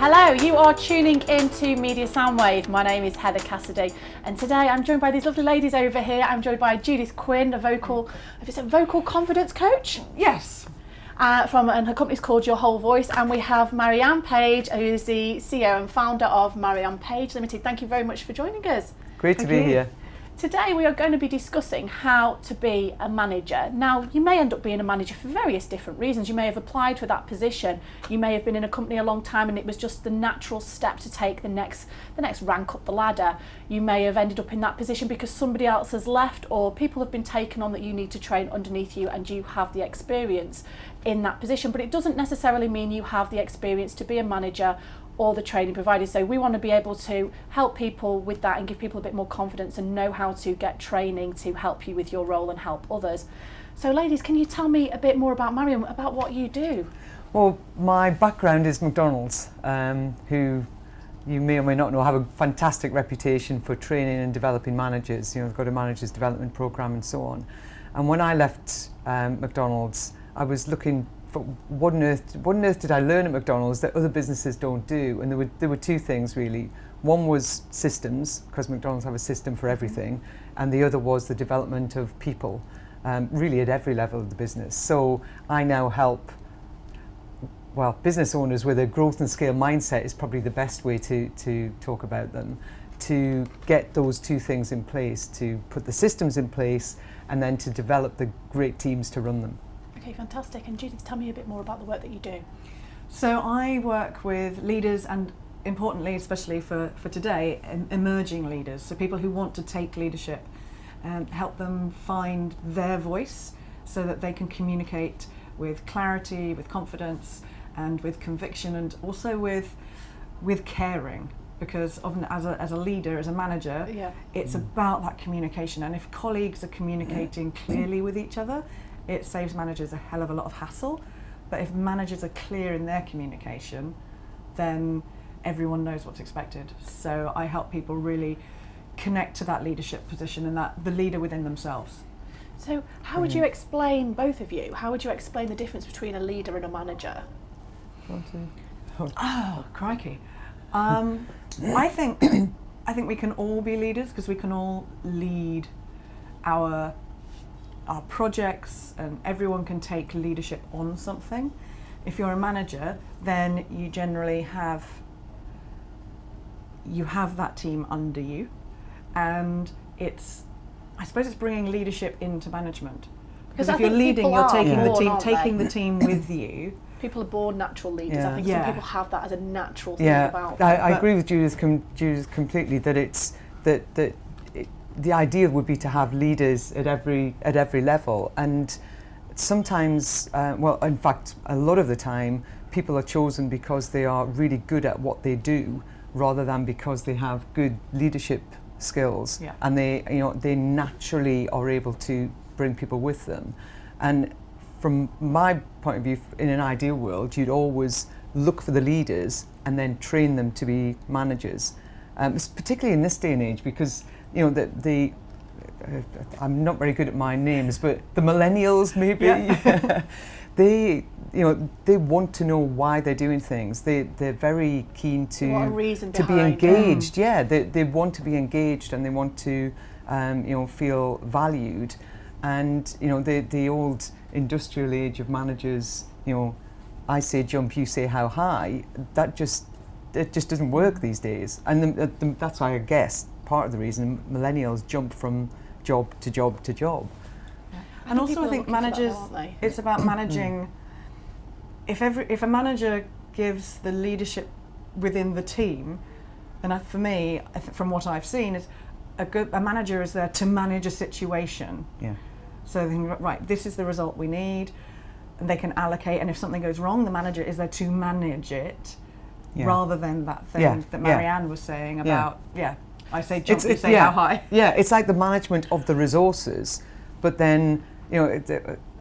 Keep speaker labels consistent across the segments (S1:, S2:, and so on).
S1: Hello, you are tuning into Media Soundwave. My name is Heather Cassidy, and today I'm joined by these lovely ladies over here. I'm joined by Judith Quin, a vocal confidence coach.
S2: Yes.
S1: And her company's called Your Whole Voice, and we have Marianne Page, who is the CEO and founder of Marianne Page Limited. Thank you very much for joining us.
S3: Great to be here.
S1: Today we are going to be discussing how to be a manager. Now, you may end up being a manager for various different reasons. You may have applied for that position. You may have been in a company a long time and it was just the natural step to take the next rank up the ladder. You may have ended up in that position because somebody else has left, or people have been taken on that you need to train underneath you, and you have the experience in that position. But it doesn't necessarily mean you have the experience to be a manager or the training provided. So we want to be able to help people with that and give people a bit more confidence and know how to get training to help you with your role and help others. So ladies, can you tell me a bit more about Marianne, about what you do?
S3: Well, my background is McDonald's, who you may or may not know have a fantastic reputation for training and developing managers. You know, they've got a managers development program and so on. And when I left McDonald's, I was looking for what on earth did I learn at McDonald's that other businesses don't do? And there were two things really. One was systems, because McDonald's have a system for everything, and the other was the development of people, really at every level of the business. So I now help, business owners with a growth and scale mindset is probably the best way to talk about them, to get those two things in place, to put the systems in place, and then to develop the great teams to run them.
S1: Okay, fantastic. And Judith, tell me a bit more about the work that you do.
S2: So I work with leaders, and importantly, especially for today, emerging leaders. So people who want to take leadership and help them find their voice so that they can communicate with clarity, with confidence, and with conviction, and also with caring. Because often as a leader, as a manager, it's about that communication. And if colleagues are communicating clearly with each other, it saves managers a hell of a lot of hassle. But if managers are clear in their communication, then everyone knows what's expected. So I help people really connect to that leadership position and that the leader within themselves.
S1: So how would you explain, both of you, how would you explain the difference between a leader and a manager?
S2: Oh, crikey. I think we can all be leaders, because we can all lead our projects, and everyone can take leadership on something. If you're a manager, then you generally have that team under you, and I suppose it's bringing leadership into management. Because if you're leading, you're taking the team with you.
S1: People are born natural leaders. I think some people have that as a natural thing about.
S3: I agree with Judith completely that it's that the idea would be to have leaders at every level, and sometimes, in fact, a lot of the time, people are chosen because they are really good at what they do, rather than because they have good leadership skills, and they naturally are able to bring people with them. And from my point of view, in an ideal world, you'd always look for the leaders and then train them to be managers. Particularly in this day and age, because I'm not very good at my names, but the millennials maybe, they want to know why they're doing things. They're very keen to be engaged. They want to be engaged, and they want to feel valued. And the old industrial age of managers, I say jump, you say how high. It just doesn't work these days, and that's why I guess part of the reason millennials jump from job to job to job.
S2: And also, I think managers, it's about managing. If a manager gives the leadership within the team, then for me, from what I've seen, is a manager is there to manage a situation. So they think, right, this is the result we need, and they can allocate. And if something goes wrong, the manager is there to manage it, rather than that thing that Marianne was saying about. I say jump, you say how high.
S3: It's like the management of the resources, but then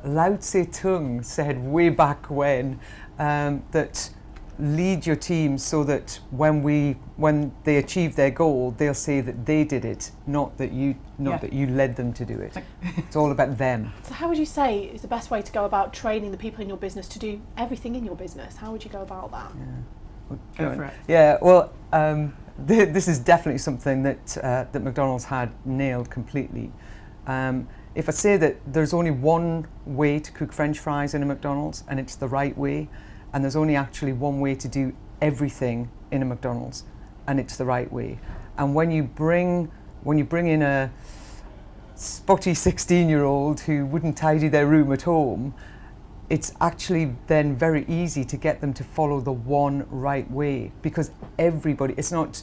S3: Lao Tse Tung said way back when that lead your team so that when they achieve their goal, they'll say that they did it, not that you led them to do it. It's all about them.
S1: So how would you say is the best way to go about training the people in your business to do everything in your business? How would you go about that?
S2: Go for it.
S3: Yeah, well, this is definitely something that that McDonald's had nailed completely. If I say that there's only one way to cook French fries in a McDonald's, and it's the right way, and there's only actually one way to do everything in a McDonald's, and it's the right way. And when you bring in a spotty 16-year-old who wouldn't tidy their room at home, it's actually then very easy to get them to follow the one right way, because everybody, it's not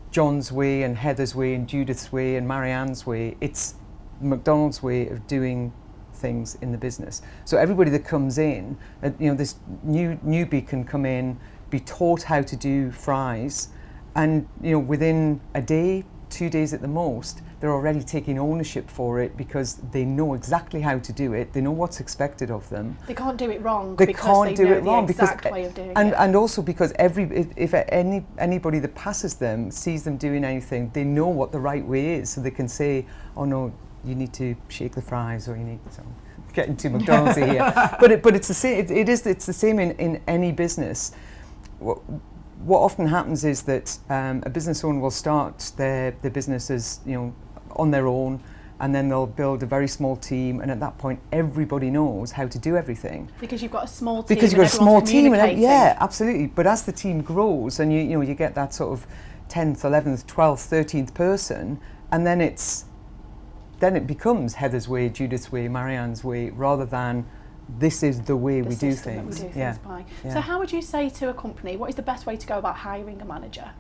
S3: John's way and Heather's way and Judith's way and Marianne's way, it's McDonald's way of doing things in the business. So everybody that comes in, this newbie can come in, be taught how to do fries, and within a day, 2 days at the most, they're already taking ownership for it because they know exactly how to do it. They know what's expected of them.
S1: They can't do it wrong.
S3: They
S1: because
S3: can't
S1: they
S3: do
S1: know
S3: it wrong
S1: the
S3: because
S1: exact way of doing it.
S3: and also because if anybody that passes them sees them doing anything, they know what the right way is, so they can say, "Oh no, you need to shake the fries," or "You need to." Getting to McDonald's here, but it's the same. It's the same in any business. What often happens is that a business owner will start their business as on their own, and then they'll build a very small team, and at that point everybody knows how to do everything.
S1: Because you've got a small team.
S3: Because you've got a small team, and
S1: yeah,
S3: absolutely. But as the team grows, and you get that sort of 10th, 11th, 12th, 13th person, and then it becomes Heather's way, Judith's way, Marianne's way, rather than this is the way we do things.
S1: By. So how would you say to a company, what is the best way to go about hiring a manager?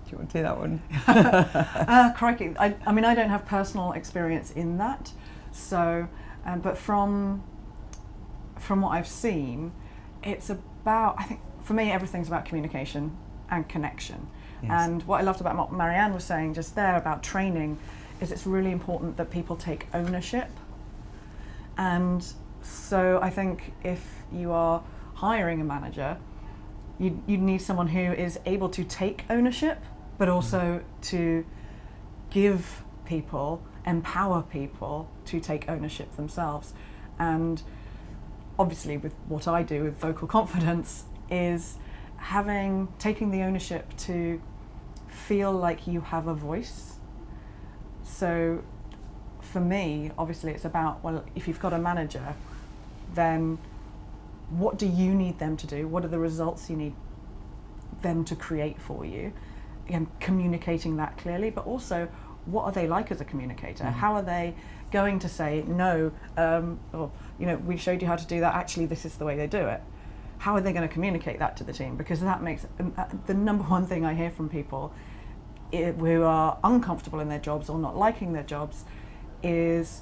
S3: Do you want to do that one?
S2: Crikey, I mean, I don't have personal experience in that, so, but from what I've seen, it's about, I think, for me, everything's about communication and connection.
S3: Yes.
S2: And what I loved about what Marianne was saying just there about training is it's really important that people take ownership. And so I think if you are hiring a manager, you need someone who is able to take ownership, but also to give people, empower people to take ownership themselves. And obviously with what I do with vocal confidence is taking the ownership to feel like you have a voice. So for me, obviously it's about, well, if you've got a manager, then what do you need them to do? What are the results you need them to create for you? Again, communicating that clearly, but also what are they like as a communicator? Mm-hmm. How are they going to say, no, or, we showed you how to do that, actually this is the way they do it. How are they going to communicate that to the team? Because that makes, the number one thing I hear from people who are uncomfortable in their jobs or not liking their jobs is,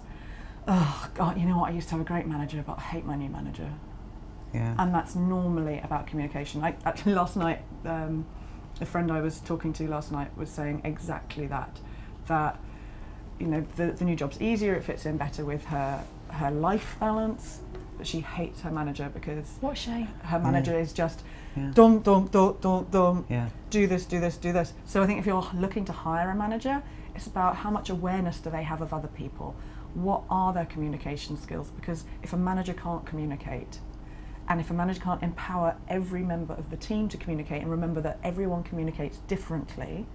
S2: oh God, you know what, I used to have a great manager, but I hate my new manager.
S3: Yeah.
S2: And that's normally about communication. Actually last night, a friend I was talking to last night was saying exactly that the new job's easier, it fits in better with her life balance, but she hates her manager because
S1: what a shame.
S2: Her manager is just dum, do this. So I think if you're looking to hire a manager, it's about how much awareness do they have of other people, what are their communication skills, because if a manager can't communicate, and if a manager can't empower every member of the team to communicate, and remember that everyone communicates differently,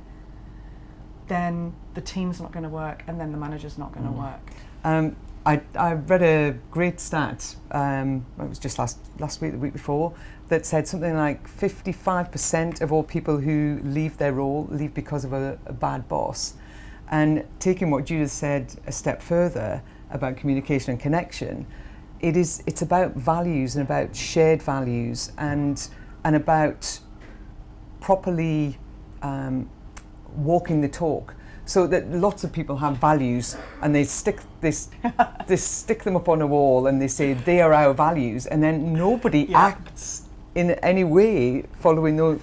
S2: then the team's not going to work, and then the manager's not going to work.
S3: I read a great stat, it was just last week, the week before, that said something like 55% of all people who leave their role leave because of a bad boss. And taking what Judith said a step further about communication and connection, it's about values and about shared values and about properly walking the talk. So that lots of people have values and they stick them up on a wall and they say they are our values, and then nobody acts in any way following those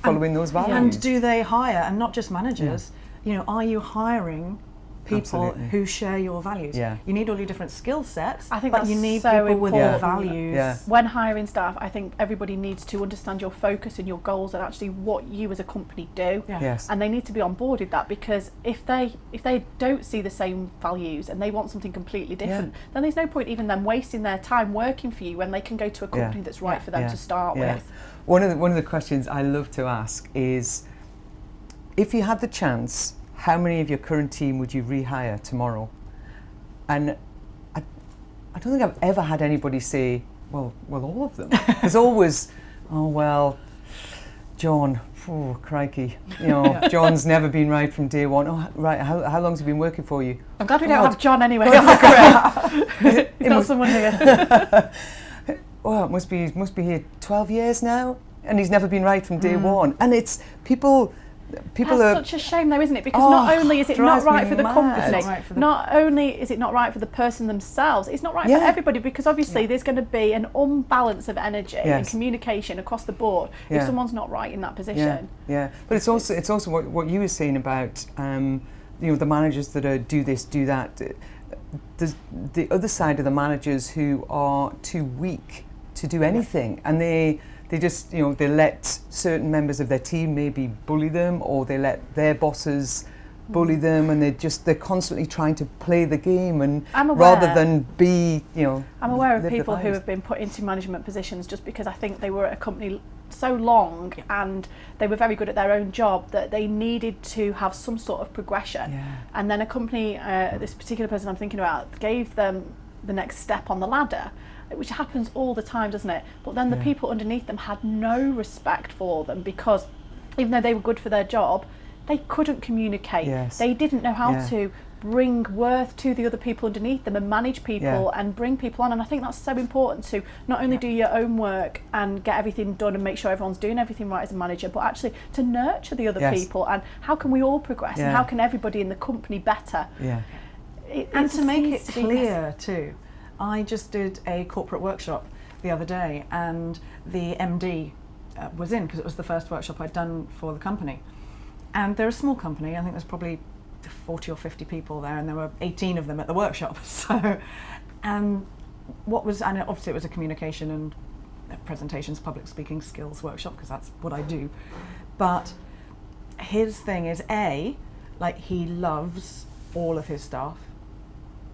S3: values.
S2: And do they hire, and not just managers? Are you hiring people
S3: Absolutely.
S2: who share your values.
S3: Yeah.
S2: You need all your different skill sets,
S1: I think
S2: but
S1: that's
S2: you need
S1: so
S2: people with your
S1: important.
S2: values.
S3: Yeah.
S1: When hiring staff, I think everybody needs to understand your focus and your goals and actually what you as a company do.
S2: Yeah.
S3: Yes.
S1: And they need to be on board with that, because if they don't see the same values and they want something completely different, then there's no point even them wasting their time working for you when they can go to a company that's right for them to start with.
S3: One of the questions I love to ask is, if you had the chance, how many of your current team would you rehire tomorrow? And I don't think I've ever had anybody say, well, all of them. There's always, oh well, John, oh crikey, John's never been right from day one. Oh right, how long's he been working for you?
S1: I'm glad we don't
S3: God.
S1: have John anyway.
S3: It
S1: We've got
S3: must-
S1: someone here.
S3: Well, it must be here 12 years now, and he's never been right from day one. And it's people
S1: That's
S3: are
S1: such a shame though, isn't it? Because not only is it not
S3: drives me
S1: right for the
S3: mad.
S1: company,
S2: It's not right for the-
S1: not only is it not right for the person themselves, it's not right for everybody, because obviously there's going to be an unbalance of energy and communication across the board if someone's not right in that position.
S3: Yeah. But it's also what you were saying about the managers that do this, do that. There's the other side of the managers who are too weak to do anything, and they just they let certain members of their team maybe bully them, or they let their bosses bully them, and they're constantly trying to play the game, and rather than be
S1: I'm aware of
S3: live their
S1: people who
S3: lives.
S1: have been put into management positions just because I think they were at a company so long and they were very good at their own job that they needed to have some sort of progression, and then a company, this particular person I'm thinking about, gave them the next step on the ladder, which happens all the time, doesn't it? But then the people underneath them had no respect for them, because even though they were good for their job, they couldn't communicate. They didn't know how to bring worth to the other people underneath them and manage people and bring people on. And I think that's so important, to not only do your own work and get everything done and make sure everyone's doing everything right as a manager, but actually to nurture the other people, and how can we all progress and how can everybody in the company better.
S2: And to make it clear too, I just did a corporate workshop the other day, and the MD was in, because it was the first workshop I'd done for the company. And they're a small company. I think there's probably 40 or 50 people there, and there were 18 of them at the workshop. So, and obviously it was a communication and presentations, public speaking skills workshop, because that's what I do. But his thing is, he loves all of his staff.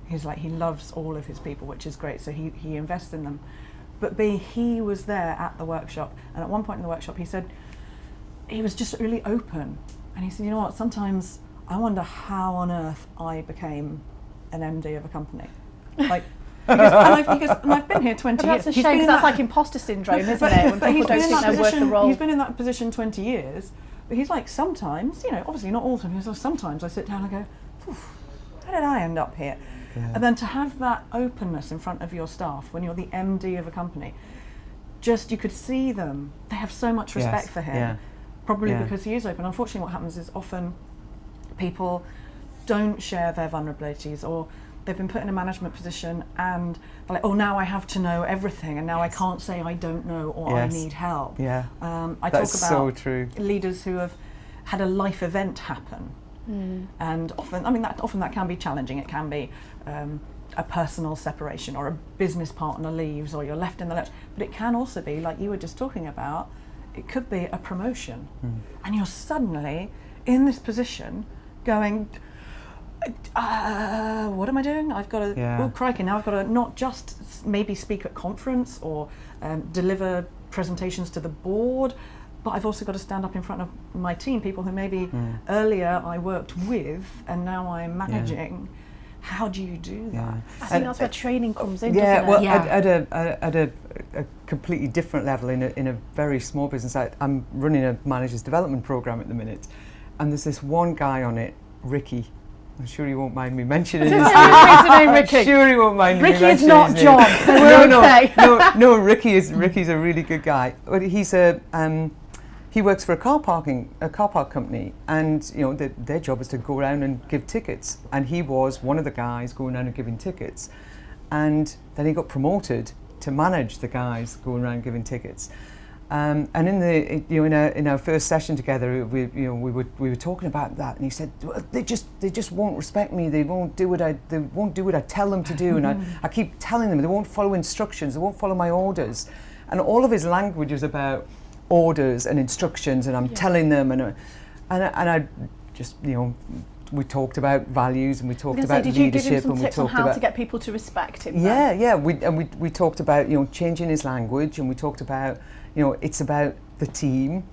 S2: He loves all of his people, which is great, so he invests in them. But B, he was there at the workshop, and at one point in the workshop he said, he was just really open, and he said, you know what, sometimes I wonder how on earth I became an MD of a company. Like, and I've been here 20 years.
S1: That's a shame, because that's like imposter syndrome, isn't it? When people don't think they're worth the role.
S2: He's been in that position 20 years, but he's like, sometimes, obviously not all the time, he says, sometimes I sit down and go, how did I end up here? And then to have that openness in front of your staff when you're the MD of a company, you could see them, they have so much respect for him, probably because he is open. Unfortunately, what happens is often people don't share their vulnerabilities, or they've been put in a management position and they're like, oh, now I have to know everything, and now I can't say I don't know or I need help.
S3: Yeah,
S2: I
S3: that's
S2: talk about
S3: so true.
S2: Leaders who have had a life event happen. And often that can be challenging. It can be a personal separation, or a business partner leaves, or you're left in the lurch. But it can also be, like you were just talking about, it could be a promotion, and you're suddenly in this position going, what am I doing? I've got to, oh crikey, now I've got to not just maybe speak at conference or deliver presentations to the board, but I've also got to stand up in front of my team, people who maybe earlier I worked with and now I'm managing. How do you do that?
S1: I think that's where training comes in,
S3: doesn't
S1: it?
S3: Well, at a completely different level, in a very small business, I'm running a managers development program at the minute, and there's this one guy on it, Ricky. I'm sure he won't mind me mentioning his name. I'm sure he won't mind me mentioning his name.
S1: Ricky is not John, so we're okay.
S3: No, Ricky's a really good guy. But he works for a car park company, and their job is to go around and give tickets. And he was one of the guys going around and giving tickets. And then he got promoted to manage the guys going around giving tickets. And in our first session together, we were talking about that, and he said, well, they just won't respect me. They won't do what I tell them to do, and I keep telling them they won't follow instructions. They won't follow my orders, and all of his language was about orders and instructions, and I'm telling them, and I just we talked about values, and we talked about leadership,
S1: did you give him some
S3: and we
S1: tips on
S3: talked
S1: how
S3: about
S1: to get people to respect him?
S3: Yeah. We talked about changing his language, and we talked about it's about the team.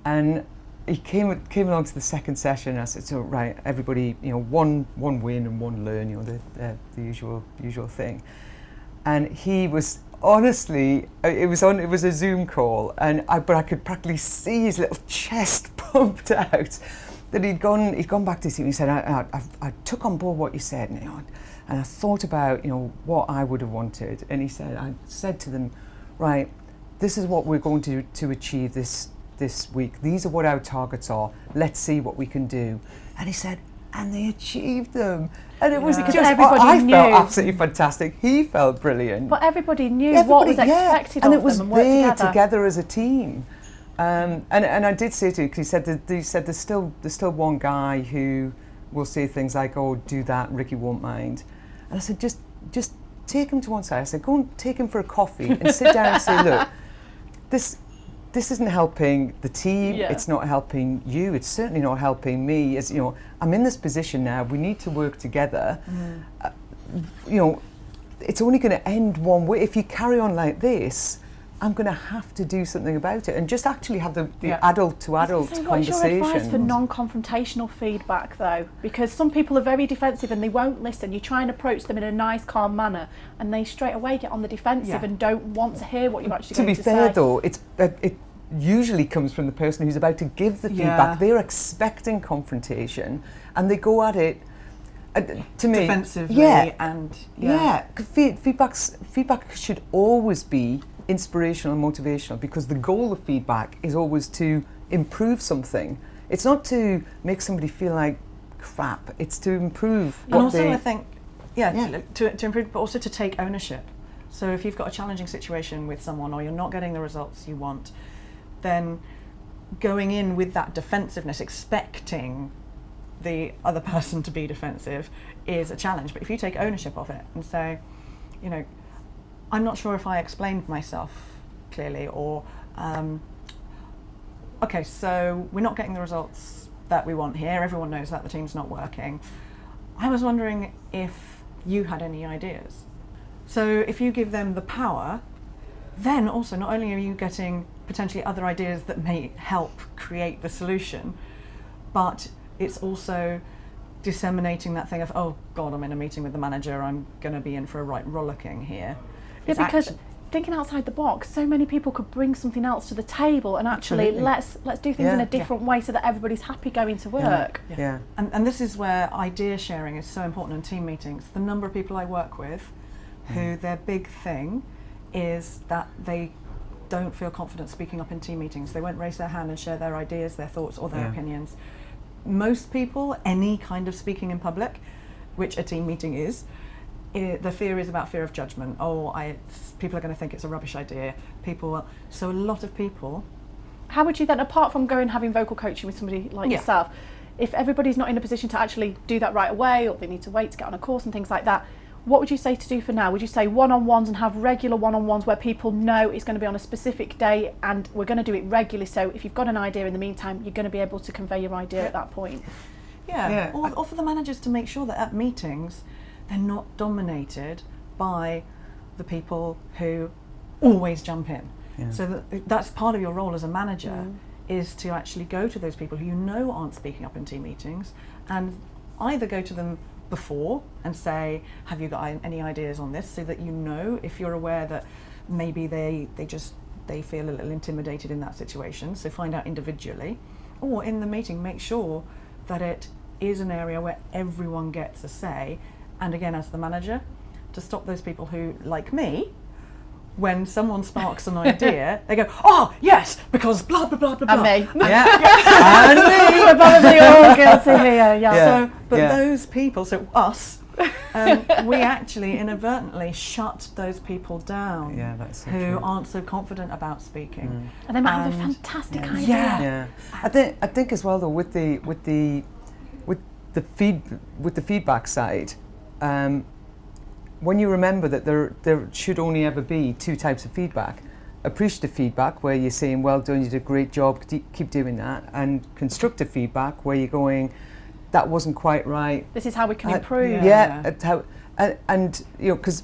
S3: And he came along to the second session, and I said, so right, everybody, one win and one learn, the usual thing. And he was honestly, it was a Zoom call, but I could practically see his little chest pumped out. That he'd gone back to his team. He said, I took on board what you said, and I thought about what I would have wanted. And he said, I said to them, right, this is what we're going to achieve this week. These are what our targets are. Let's see what we can do. And he said, and they achieved them. And it was just, I felt absolutely fantastic. He felt brilliant.
S1: But everybody knew what was expected of them, and
S3: was
S1: worked
S3: there
S1: together
S3: as a team. And I did say to him, because he said there's still one guy who will say things like, oh, do that, Ricky won't mind. And I said, just take him to one side. I said, go and take him for a coffee and sit down and say, look, this isn't helping the team, it's not helping you, it's certainly not helping me. As I'm in this position now, we need to work together. It's only going to end one way. If you carry on like this, I'm going to have to do something about it, and just actually have the adult-to-adult conversation.
S1: What's your advice for non-confrontational feedback, though? Because some people are very defensive and they won't listen. You try and approach them in a nice, calm manner, and they straight away get on the defensive and don't want to hear what you're actually going to say.
S3: To be fair, though, it usually comes from the person who's about to give the feedback. They're expecting confrontation, and they go at it. To me,
S2: defensively,
S3: feedback should always be inspirational and motivational, because the goal of feedback is always to improve something. It's not to make somebody feel like crap. It's to improve.
S2: And also, I think, to improve, but also to take ownership. So if you've got a challenging situation with someone, or you're not getting the results you want, then going in with that defensiveness, expecting the other person to be defensive, is a challenge. But if you take ownership of it and say, I'm not sure if I explained myself clearly, or okay, so we're not getting the results that we want here. Everyone knows that the team's not working. I was wondering if you had any ideas. So if you give them the power, then also not only are you getting potentially other ideas that may help create the solution, but it's also disseminating that thing of, oh God, I'm in a meeting with the manager, I'm going to be in for a right rollicking here.
S1: Yeah, because thinking outside the box, so many people could bring something else to the table, and actually let's do things in a different way so that everybody's happy going to work.
S2: And this is where idea sharing is so important in team meetings. The number of people I work with who their big thing is that they don't feel confident speaking up in team meetings. They won't raise their hand and share their ideas, their thoughts, or their opinions. Most people, any kind of speaking in public, which a team meeting is, the fear is about fear of judgment. People are going to think it's a rubbish idea. So a lot of people.
S1: How would you then, apart from going and having vocal coaching with somebody like yourself, if everybody's not in a position to actually do that right away, or they need to wait to get on a course and things like that, what would you say to do for now? Would you say one-on-ones and have regular one-on-ones where people know it's going to be on a specific day and we're going to do it regularly, so if you've got an idea in the meantime, you're going to be able to convey your idea at that point?
S2: Or for the managers to make sure that at meetings they're not dominated by the people who always jump in. So that's part of your role as a manager, is to actually go to those people who you know aren't speaking up in team meetings, and either go to them before and say, have you got any ideas on this, so that if you're aware that maybe they feel a little intimidated in that situation, so find out individually, or in the meeting make sure that it is an area where everyone gets a say. And again, as the manager, to stop those people who, like me, when someone sparks an idea, they go, oh yes, because blah blah blah blah blah.
S1: And me.
S3: And me.
S1: We're probably all guilty here.
S2: Those people, so us, we actually inadvertently shut those people down
S3: Yeah, that's so
S2: who
S3: true.
S2: aren't so confident about speaking.
S1: And they might have a
S2: And-
S1: fantastic
S2: yeah.
S1: idea.
S2: Yeah.
S3: Yeah, I think as well though with the feedback side, when you remember that there should only ever be two types of feedback: appreciative feedback, where you're saying, "Well done, you did a great job, keep doing that," and constructive feedback, where you're going, "That wasn't quite right.
S1: This is how we can improve.
S2: Yeah.
S3: And you know, because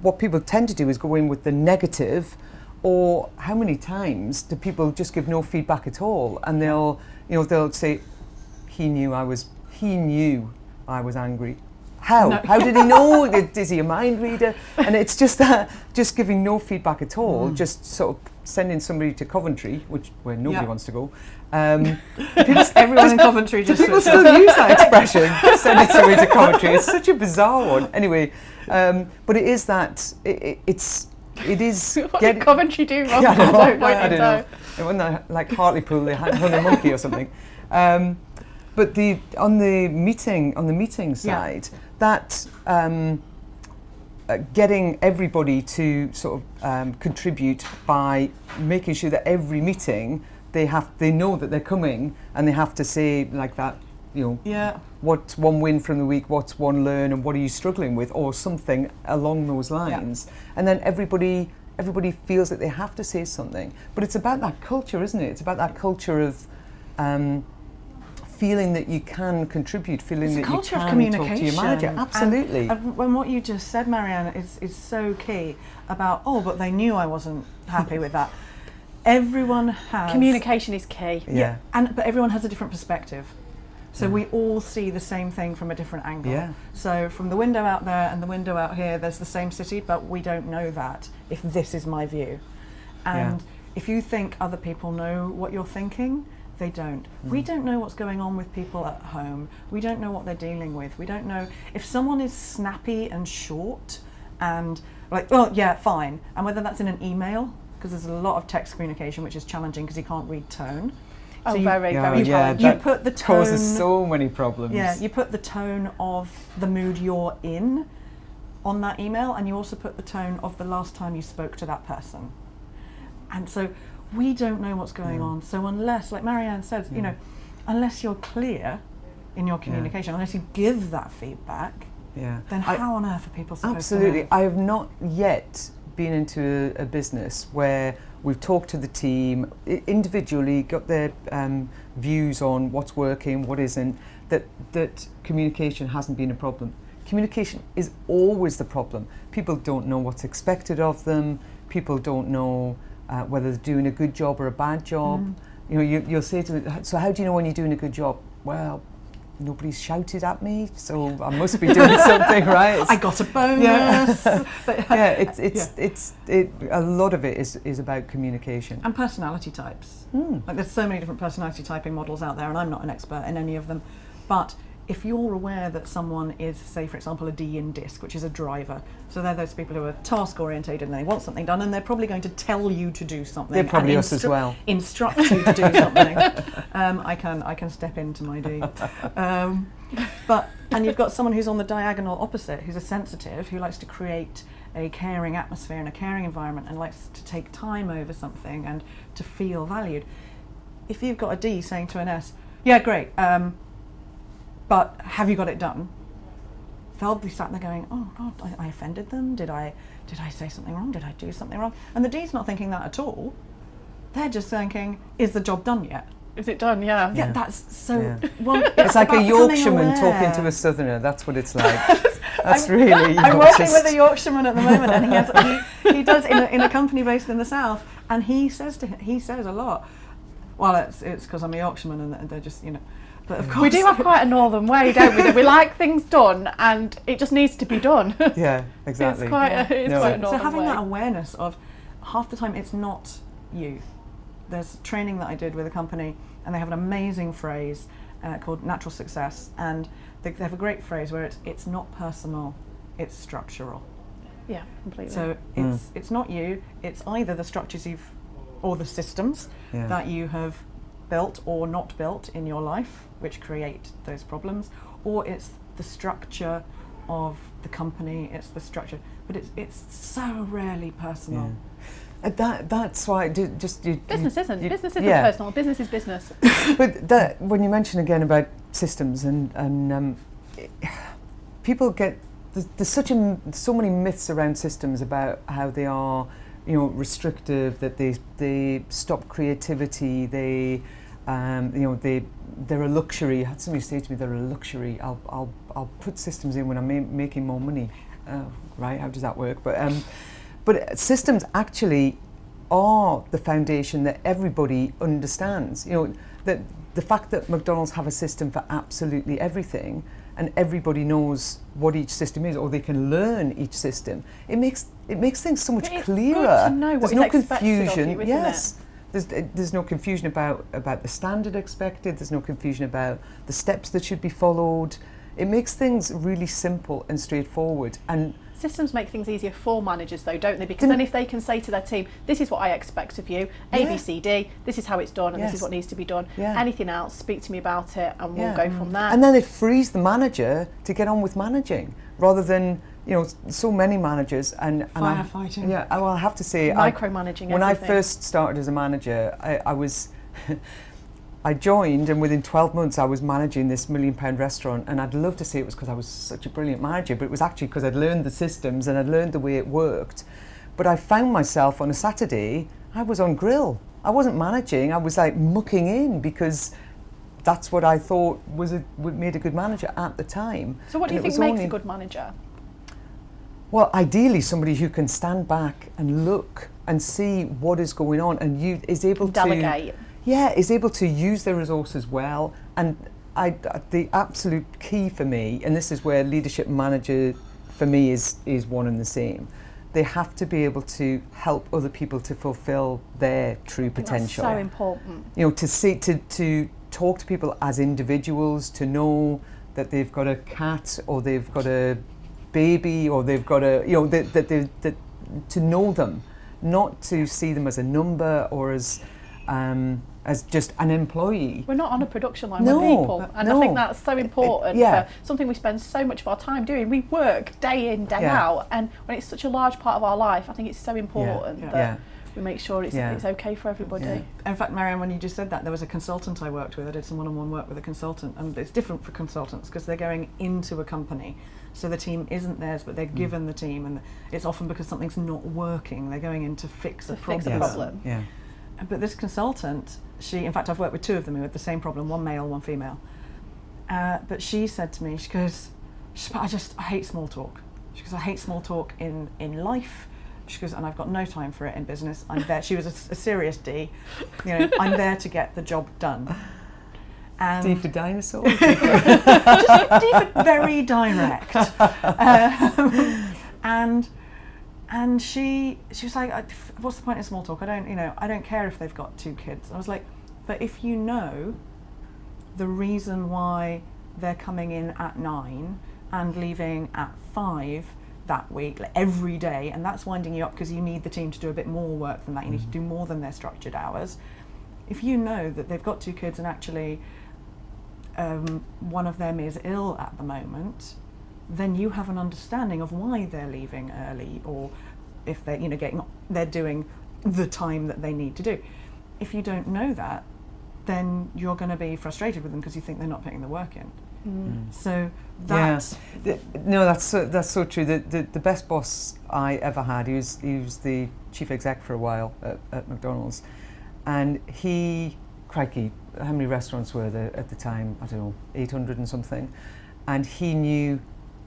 S3: what people tend to do is go in with the negative, or how many times do people just give no feedback at all, and they'll say, he knew I was angry. How?
S2: No.
S3: How did he know? Is he a mind reader? And it's just that, just giving no feedback at all, just sort of sending somebody to Coventry, where nobody
S2: Yeah.
S3: wants to go.
S2: Everyone in Coventry just
S3: People
S2: sits
S3: still use that expression, sending somebody to Coventry. It's such a bizarre one. Anyway, but it is that, it is
S1: What
S3: getting...
S1: did Coventry do wrong?
S3: Yeah, I don't
S1: Point
S3: I
S1: in
S3: don't
S1: time.
S3: know. It wasn't that, like Hartlepool, they hung a monkey or something. But on the meeting side, that getting everybody to sort of contribute by making sure that every meeting they know that they're coming, and they have to say like that, you know,
S2: Yeah.
S3: what's one win from the week, what's one learn, and what are you struggling with, or something along those lines. And then everybody feels that they have to say something. But it's about that culture, isn't it? It's about that culture of feeling that you can contribute, feeling
S2: It's a
S3: that you
S2: culture of
S3: can talk to your
S2: communication.
S3: manager. Absolutely.
S2: And when what you just said, Marianne, is so key about, but they knew I wasn't happy with that. Everyone has...
S1: Communication is key.
S3: Yeah.
S2: But everyone has a different perspective. So we all see the same thing from a different angle.
S3: Yeah.
S2: So from the window out there and the window out here, there's the same city, but we don't know that if this is my view. And if you think other people know what you're thinking, they don't. We don't know what's going on with people at home. We don't know what they're dealing with. We don't know if someone is snappy and short and like, well, yeah, fine. And whether that's in an email, because there's a lot of text communication which is challenging because you can't read tone.
S1: Oh,
S2: So you-
S1: very,
S3: Yeah,
S1: very
S3: yeah,
S1: challenging.
S2: You
S3: that
S2: put the tone,
S3: causes so many problems.
S2: yeah, you put the tone of the mood you're in on that email, and you also put the tone of the last time you spoke to that person. And so we don't know what's going on. So unless, like Marianne says, you know, unless you're clear in your communication, unless you give that feedback,
S3: Yeah.
S2: then how on earth are people supposed
S3: Absolutely.
S2: to know?
S3: I have not yet been into a business where we've talked to the team individually, got their views on what's working, what isn't, that communication hasn't been a problem. Communication is always the problem. People don't know what's expected of them. People don't know whether they're doing a good job or a bad job. You know, you'll say to me, so how do you know when you're doing a good job? Well, nobody's shouted at me, so I must be doing something right.
S2: I got a bonus.
S3: Yeah.
S2: But-
S3: Yeah, a lot of it is about communication.
S2: And personality types. Like there's so many different personality typing models out there, and I'm not an expert in any of them. But if you're aware that someone is, say, for example, a D in DISC, which is a driver, so they're those people who are task orientated and they want something done, and they're probably going to tell you to do something.
S3: They're probably
S2: and
S3: us as well.
S2: Instruct you to do something. I can step into my D. And you've got someone who's on the diagonal opposite, who's a sensitive, who likes to create a caring atmosphere and a caring environment and likes to take time over something and to feel valued. If you've got a D saying to an S, yeah, great, but have you got it done? They'll be sat there going, oh God, I offended them? Did I say something wrong? Did I do something wrong? And the D's not thinking that at all. They're just thinking, is the job done yet?
S1: Is it done? Yeah.
S2: Yeah, that's so...
S3: Yeah.
S2: Well,
S3: It's like a
S2: about becoming
S3: Yorkshireman talking
S2: aware.
S3: to a Southerner. That's what it's like. That's really...
S2: I'm
S3: you're
S2: working
S3: just-
S2: with a Yorkshireman at the moment, and he does in a company based in the south, and he says a lot. Well, it's because I'm a Yorkshireman, and they're just, you know. But of course,
S1: We do have quite a northern way, don't we? That we like things done, and it just needs to be done.
S3: Yeah, exactly.
S1: It's quite a
S3: No.
S1: quite a
S2: so
S1: northern
S2: having
S1: way.
S2: that awareness of half the time it's not you. There's training that I did with a company, and they have an amazing phrase called natural success, and they have a great phrase where it's not personal, it's structural.
S1: Yeah, completely.
S2: So it's not you. It's either the structures or the systems
S3: Yeah.
S2: that you have built or not built in your life, which create those problems, or it's the structure of the company, it's the structure, but it's so rarely personal.
S3: That's why
S1: business isn't
S3: yeah.
S1: personal. Business is business.
S3: But that, when you mention again about systems and people get there's so many myths around systems about how they are, restrictive, that they stop creativity, they're a luxury. I had somebody say to me, they're a luxury. I'll put systems in when I'm making more money. Right? How does that work? But systems actually are the foundation that everybody understands. That the fact that McDonald's have a system for absolutely everything, and everybody knows what each system is, or they can learn each system. It makes things so much clearer.
S1: Good to know what
S3: There's no
S1: is expected
S3: confusion.
S1: of you, isn't
S3: Yes. There's no confusion about the standard expected. There's no confusion about the steps that should be followed. It makes things really simple and straightforward. And
S1: systems make things easier for managers though, don't they? Because then if they can say to their team, this is what I expect of you, A, B, C, D, this is how it's done, and this is what needs to be done. Anything else, speak to me about it, and we'll go from there.
S3: And then it frees the manager to get on with managing, rather than, so many managers and
S2: firefighting.
S3: Well, I have to say,
S1: micromanaging
S3: when
S1: everything.
S3: I first started as a manager, I was I joined, and within 12 months I was managing this £1 million restaurant, and I'd love to say it was because I was such a brilliant manager, but it was actually because I'd learned the systems and I'd learned the way it worked. But I found myself on a Saturday, I was on grill. I wasn't managing, I was like mucking in, because that's what I thought made a good manager at the time.
S1: So what do you think makes a good manager?
S3: Well, ideally somebody who can stand back and look and see what is going on, and is able to
S1: delegate.
S3: Is able to use their resources well. And the absolute key for me, and this is where leadership manager for me is one and the same, they have to be able to help other people to fulfill their true potential.
S1: That's so important.
S3: To talk to people as individuals, to know that they've got a cat, or they've got a baby, or they've got to know them, not to see them as a number or as just an employee.
S1: We're not on a production line, we're people, and I think that's so important for something we spend so much of our time doing. We work day in, day out, and when it's such a large part of our life, I think it's so important that we make sure it's okay for everybody.
S2: Yeah. In fact, Marianne, when you just said that, there was a consultant I worked with. I did some one-on-one work with a consultant, and it's different for consultants because they're going into a company. So the team isn't theirs, but they're given the team, and it's often because something's not working. They're going in to fix a problem.
S1: Yeah.
S2: But this consultant, in fact, I've worked with two of them who had the same problem, one male, one female. But she said to me, she goes, I hate small talk. She goes, I hate small talk in life. She goes, and I've got no time for it in business. I'm there. She was a serious D. I'm there to get the job done. And
S3: D for dinosaur?
S2: just D for very direct. And she was like, what's the point in small talk? I don't care if they've got 2 kids. I was like, but if you know the reason why they're coming in at 9 and leaving at 5 that week, like every day, and that's winding you up because you need the team to do a bit more work than that. You need to do more than their structured hours. If you know that they've got 2 kids and actually one of them is ill at the moment, then you have an understanding of why they're leaving early, or if they're they're doing the time that they need to do. If you don't know that, then you're going to be frustrated with them because you think they're not putting the work in. So that's
S3: that's so true. The best boss I ever had, he was the chief exec for a while at McDonald's, and crikey, how many restaurants were there at the time? I don't know, 800 and something, and he knew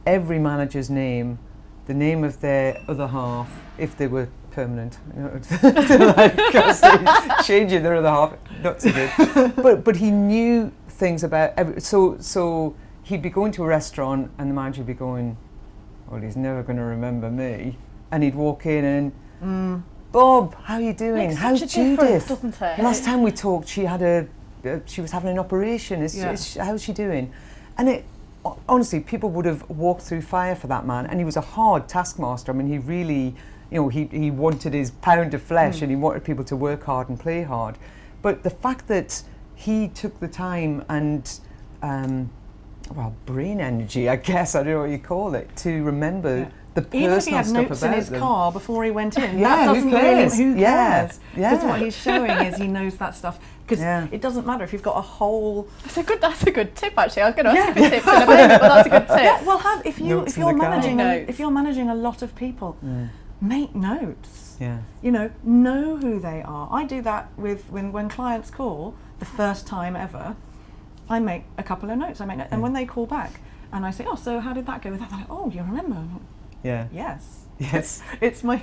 S3: every manager's name, the name of their other half, if they were permanent. Changing their other half, not so good. But he knew things about so he'd be going to a restaurant and the manager would be going, well, he's never going to remember me, and he'd walk in and Bob, how are you doing?
S1: Makes
S3: How's
S1: such a
S3: Judith?
S1: difference, doesn't it?
S3: Last time we talked, she was having an operation. How's she doing? And honestly, people would have walked through fire for that man, and he was a hard taskmaster. I mean, he really, he wanted his pound of flesh, and he wanted people to work hard and play hard. But the fact that he took the time and brain energy, I guess, I don't know what you call it, to remember the personal
S2: Even if he had
S3: stuff
S2: notes
S3: about
S2: in his
S3: them.
S2: car before he went in,
S3: Yeah,
S2: that doesn't
S3: who cares?
S2: really, who
S3: Yeah,
S2: cares?
S3: yeah.
S2: Because what he's showing is he knows that stuff. Because it doesn't matter if you've got a whole...
S1: That's a good tip, actually. I was going to ask you for tips in a minute, but that's a good tip.
S2: Yeah, well, if
S3: Notes
S2: you're
S3: in the car.
S2: managing
S1: Notes.
S2: if you're managing a lot of people, make notes.
S3: Yeah.
S2: You know who they are. I do that with when clients call the first time ever. I make a couple of notes. And when they call back, and I say, "Oh, so how did that go with that?" They're like, "Oh, you remember?"
S3: Yeah.
S2: Yes. It's my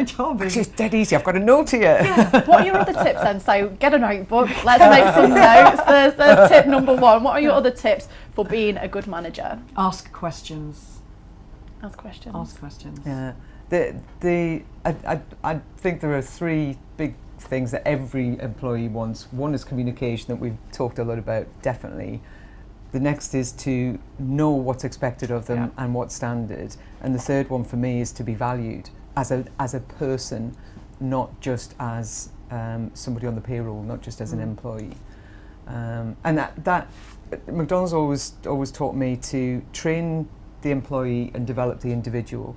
S2: job.
S3: Actually, it's dead easy. I've got a note here.
S1: What are your other tips then? So get a notebook, let's make some notes. There's tip number 1. What are your other tips for being a good manager?
S2: Ask questions.
S1: Ask questions.
S2: Ask questions.
S3: Yeah. I think there are 3 big things that every employee wants. One is communication, that we've talked a lot about, definitely. The next is to know what's expected of them and what's standard. And the third one for me is to be valued as a person, not just as somebody on the payroll, not just as an employee. And that McDonald's always taught me to train the employee and develop the individual.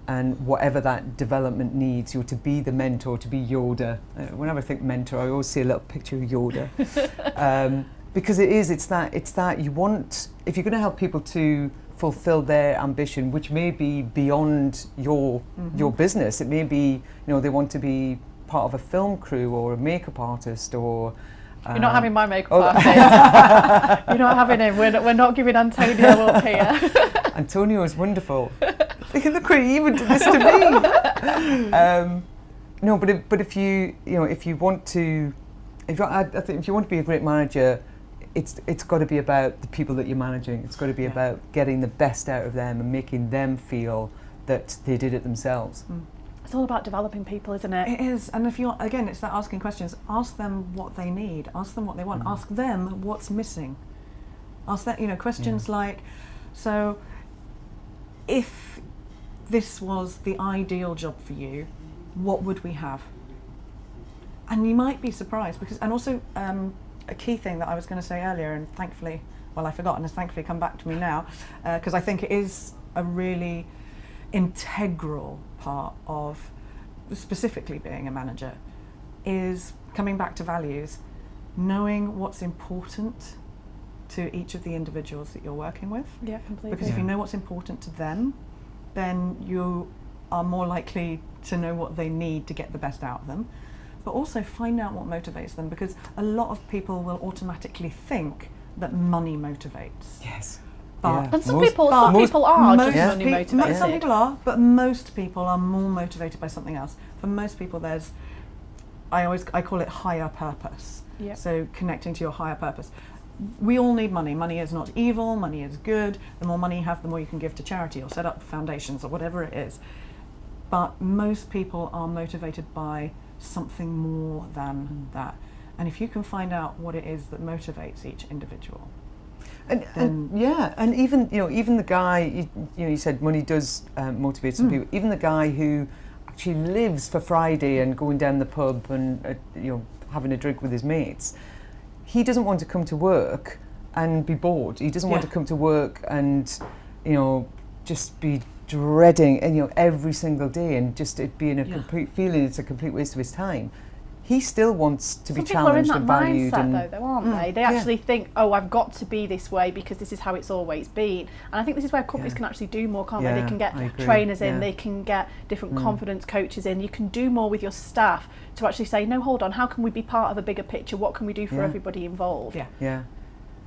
S3: And whatever that development needs, to be the mentor, to be Yoda. Whenever I think mentor, I always see a little picture of Yoda. Because it's that you want, if you're going to help people to fulfill their ambition, which may be beyond your business, it may be, they want to be part of a film crew or a makeup artist or...
S1: You're not having my makeup artist. You're not having him. We're not giving Antonio up here.
S3: Antonio is wonderful. Look what he even did this to me. No, but if you want to, I think if you want to be a great manager, it's got to be about the people that you're managing. It's got to be about getting the best out of them and making them feel that they did it themselves.
S1: It's all about developing people, isn't it?
S2: It is. And it's that asking questions. Ask them what they need. Ask them what they want. Ask them what's missing. Ask that, questions like, so if this was the ideal job for you, what would we have? And you might be surprised and also a key thing that I was going to say earlier, and thankfully, I forgot, and has thankfully come back to me now, because I think it is a really integral part of specifically being a manager, is coming back to values, knowing what's important to each of the individuals that you're working with.
S1: Yeah, completely.
S2: Because if you know what's important to them, then you are more likely to know what they need to get the best out of them. But also find out what motivates them, because a lot of people will automatically think that money motivates.
S3: Yes.
S2: But
S1: and some people are just money motivated.
S2: Some people are, but most people are more motivated by something else. For most people, I call it higher purpose.
S1: Yep.
S2: So connecting to your higher purpose. We all need money. Money is not evil. Money is good. The more money you have, the more you can give to charity or set up foundations or whatever it is. But most people are motivated by something more than that. And if you can find out what it is that motivates each individual.
S3: And even the guy, you said money does motivate some people. Even the guy who actually lives for Friday and going down the pub and having a drink with his mates, he doesn't want to come to work and be bored. He doesn't want to come to work and just be dreading every single day and just it being a complete feeling it's a complete waste of his time. He still wants to be challenged and valued.
S1: Some people are in that mindset though, aren't they? They actually think, I've got to be this way because this is how it's always been. And I think this is where companies can actually do more, can't they? They can get trainers in, they can get different confidence coaches in. You can do more with your staff to actually say, no, hold on, how can we be part of a bigger picture? What can we do for everybody involved?
S3: Yeah.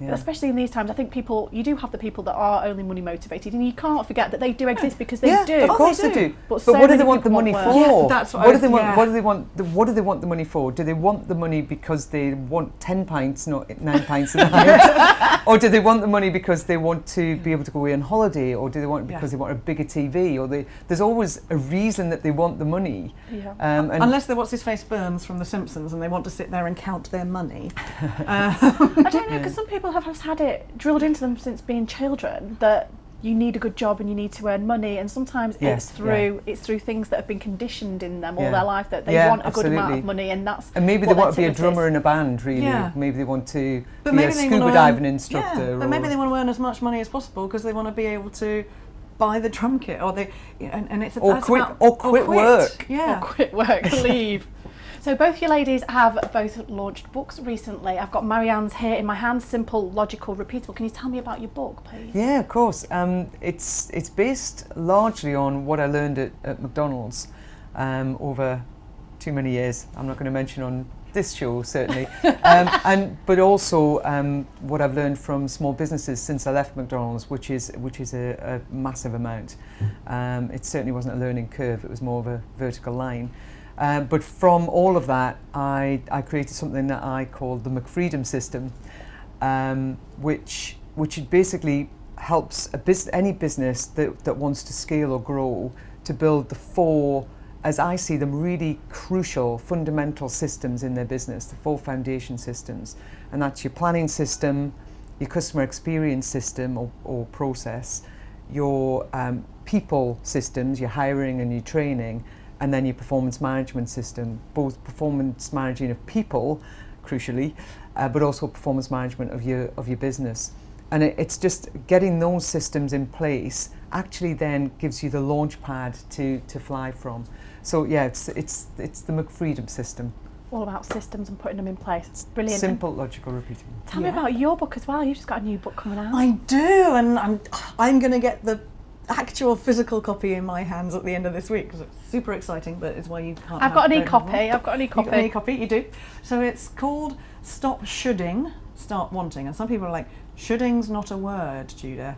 S1: Especially in these times, I think you do have the people that are only money motivated, and you can't forget that they do exist because they do.
S3: Of course they do.
S1: But
S3: what do they want the money for?
S2: Yeah, that's what
S3: do they want? What do they want? What do they want the money for? Do they want the money because they want 10 pints, not 9 pints a night, or do they want the money because they want to be able to go away on holiday, or do they want it because they want a bigger TV, or there's always a reason that they want the money.
S1: Yeah.
S2: Unless they're what's-his-face Burns from The Simpsons and they want to sit there and count their money.
S1: I don't know, because some people have just had it drilled into them since being children that you need a good job and you need to earn money, and sometimes
S3: Yes,
S1: it's through things that have been conditioned in them all
S3: Yeah.
S1: their life, that they
S3: Yeah,
S1: want a good amount
S3: absolutely.
S1: of money, and that's
S3: And maybe
S1: what
S3: they want to
S1: their
S3: be a
S1: ticket is.
S3: drummer in a band, really.
S2: Yeah.
S3: Maybe they want to
S2: But
S3: be a
S2: maybe they
S3: scuba
S2: wanna
S3: diving
S2: earn-
S3: instructor.
S2: Yeah, but maybe they want to earn as much money as possible because they want to be able to buy the drum kit, or and it's
S3: Or
S2: that's
S3: quit-
S2: about-
S3: or quit work.
S2: Yeah.
S1: Or quit work, leave. So both you ladies have both launched books recently. I've got Marianne's here in my hand, Simple, Logical, Repeatable. Can you tell me about your book, please?
S3: Yeah, of course. It's based largely on what I learned at McDonald's over too many years. I'm not going to mention on this show, certainly. But also what I've learned from small businesses since I left McDonald's, which is a massive amount. It certainly wasn't a learning curve. It was more of a vertical line. But from all of that, I created something that I called the McFreedom system, which basically helps any business that wants to scale or grow to build the 4, as I see them, really crucial fundamental systems in their business, the 4 foundation systems. And that's your planning system, your customer experience system or process, your people systems, your hiring and your training, and then your performance management system, both performance managing of people, crucially, but also performance management of your business. And it's just getting those systems in place actually then gives you the launch pad to fly from. So yeah, it's the McFreedom system.
S1: All about systems and putting them in place. It's brilliant.
S3: Simple, logical, repeating.
S1: Tell me about your book as well. You've just got a new book coming out.
S2: I do, and I'm going to get the actual physical copy in my hands at the end of this week because it's super exciting, but it's why you can't.
S1: I've got an
S2: don't have
S1: e-copy.
S2: one.
S1: I've got an
S2: You've got an
S1: e-copy.
S2: e-copy, you do. So it's called Stop Shoulding, Start Wanting. And some people are like, shoulding's not a word, Judith.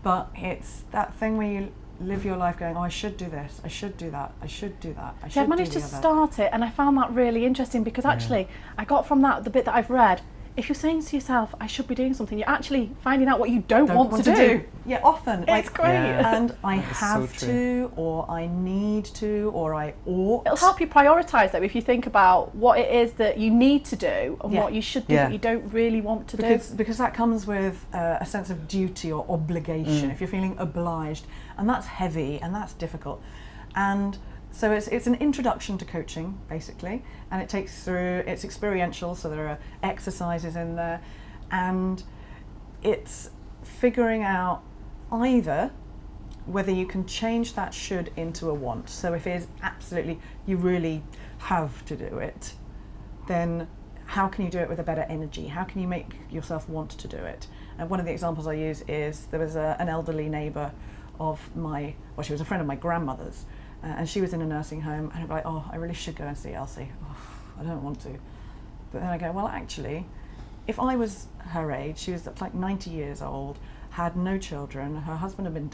S2: But it's that thing where you live your life going, oh, I should do this, I should do that, I should do that, I should
S1: See, I've managed
S2: do
S1: to
S2: the other.
S1: start it, and I found that really interesting because actually I got from that, the bit that I've read, if you're saying to yourself, I should be doing something, you're actually finding out what you don't want to do.
S2: Yeah, often.
S1: It's great.
S3: Yeah.
S2: And I
S3: That is so
S2: have
S3: true.
S2: to, or I need to, or I ought.
S1: It'll help you prioritise though if you think about what it is that you need to do and
S2: Yeah.
S1: what you should do
S3: Yeah.
S1: that you don't really want to
S2: Because that comes with a sense of duty or obligation, if you're feeling obliged, and that's heavy and that's difficult. And so it's an introduction to coaching, basically, and it takes through, it's experiential, so there are exercises in there, and it's figuring out either whether you can change that should into a want. So if it is absolutely, you really have to do it, then how can you do it with a better energy? How can you make yourself want to do it? And one of the examples I use is there was an elderly neighbour of she was a friend of my grandmother's, and she was in a nursing home, and I'd be like, oh, I really should go and see Elsie. Oh, I don't want to. But then I go, well, actually, if I was her age, she was like 90 years old, had no children, her husband had been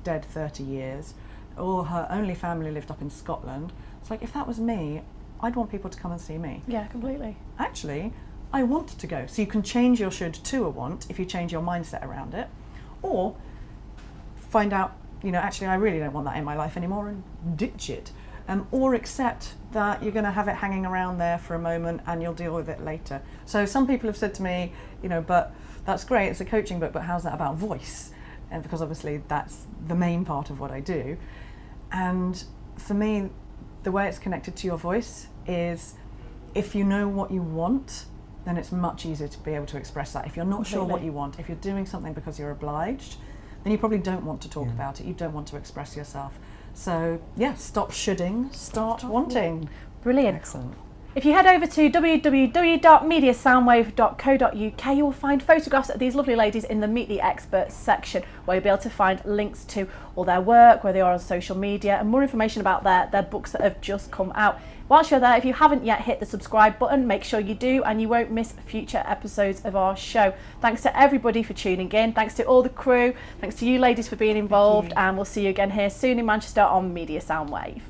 S2: dead 30 years, all her only family lived up in Scotland. It's like, if that was me, I'd want people to come and see me.
S1: Yeah, completely.
S2: Actually, I want to go. So you can change your should to a want if you change your mindset around it, or find out, actually I really don't want that in my life anymore and ditch it. Or accept that you're going to have it hanging around there for a moment and you'll deal with it later. So some people have said to me, but that's great, it's a coaching book, but how's that about voice? And because obviously that's the main part of what I do. And for me, the way it's connected to your voice is if you know what you want, then it's much easier to be able to express that. If you're not sure what you want, if you're doing something because you're obliged, then you probably don't want to talk about it. You don't want to express yourself. So yeah, stop shoulding, start wanting.
S1: Brilliant.
S3: Excellent.
S1: If you head over to www.mediasoundwave.co.uk, you will find photographs of these lovely ladies in the Meet the Experts section, where you'll be able to find links to all their work, where they are on social media, and more information about their books that have just come out. Whilst you're there, if you haven't yet hit the subscribe button, make sure you do, and you won't miss future episodes of our show. Thanks to everybody for tuning in. Thanks to all the crew. Thanks to you ladies for being involved, and we'll see you again here soon in Manchester on Media Soundwave.